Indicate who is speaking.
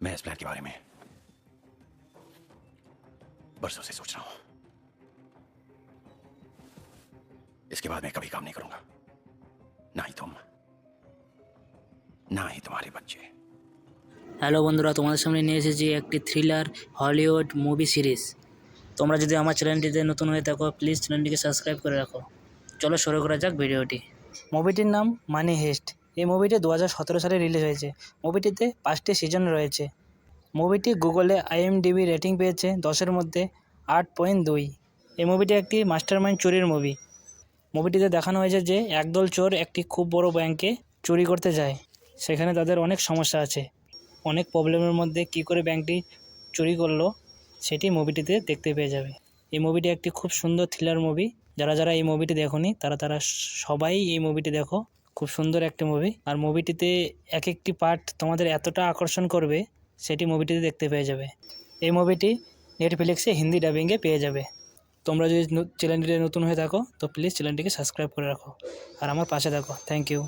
Speaker 1: मैं इस प्लान के बारे में बरसों से सोच रहा हूं। इसके बाद मैं कभी काम नहीं करूंगा, ना ही तुम, ना ही तुम्हारे बच्चे।
Speaker 2: হ্যালো বন্ধুরা, তোমাদের সামনে নিয়ে এসেছি একটি থ্রিলার হলিউড মুভি সিরিজ। তোমরা যদি আমার চ্যানেলটিতে নতুন হয়ে থাকো প্লিজ চ্যানেলটিকে সাবস্ক্রাইব করে রাখো। চলো শুরু করা যাক ভিডিওটি। মুভিটির নাম মানি হেস্ট। এই মুভিটি 2017 সালে রিলিজ হয়েছে। মুভিটিতে 5টি সিজন রয়েছে। মুভিটি গুগলে IMDb রেটিং পেয়েছে 10-এর মধ্যে 8.2। এই মুভিটি একটি মাস্টারমাইন্ড চুরির মুভি। মুভিটিতে দেখানো হয়েছে যে একদল চোর একটি খুব বড় ব্যাংকে চুরি করতে যায়। সেখানে তাদের অনেক সমস্যা আছে। অনেক প্রবলেমের মধ্যে কী করে ব্যাংকটি চুরি করলো সেটি মুভিটিতে দেখতে পেয়ে যাবে। এই মুভিটি একটি খুব সুন্দর থ্রিলার মুভি। যারা এই মুভিটি দেখোনি তারা সবাই এই মুভিটি দেখো। খুব সুন্দর একটা মুভি। আর মুভিটিতে এক একটি পার্ট তোমাদের এতটা আকর্ষণ করবে সেটি মুভিটিতে দেখতে পেয়ে যাবে। এই মুভিটি নেটফ্লিক্সে হিন্দি ডাবিংয়ে পেয়ে যাবে। তোমরা যদি চ্যানেলটিতে নতুন হয়ে থাকো তো প্লিজ চ্যানেলটিকে সাবস্ক্রাইব করে রাখো আর আমার পাশে থাকো। Thank you.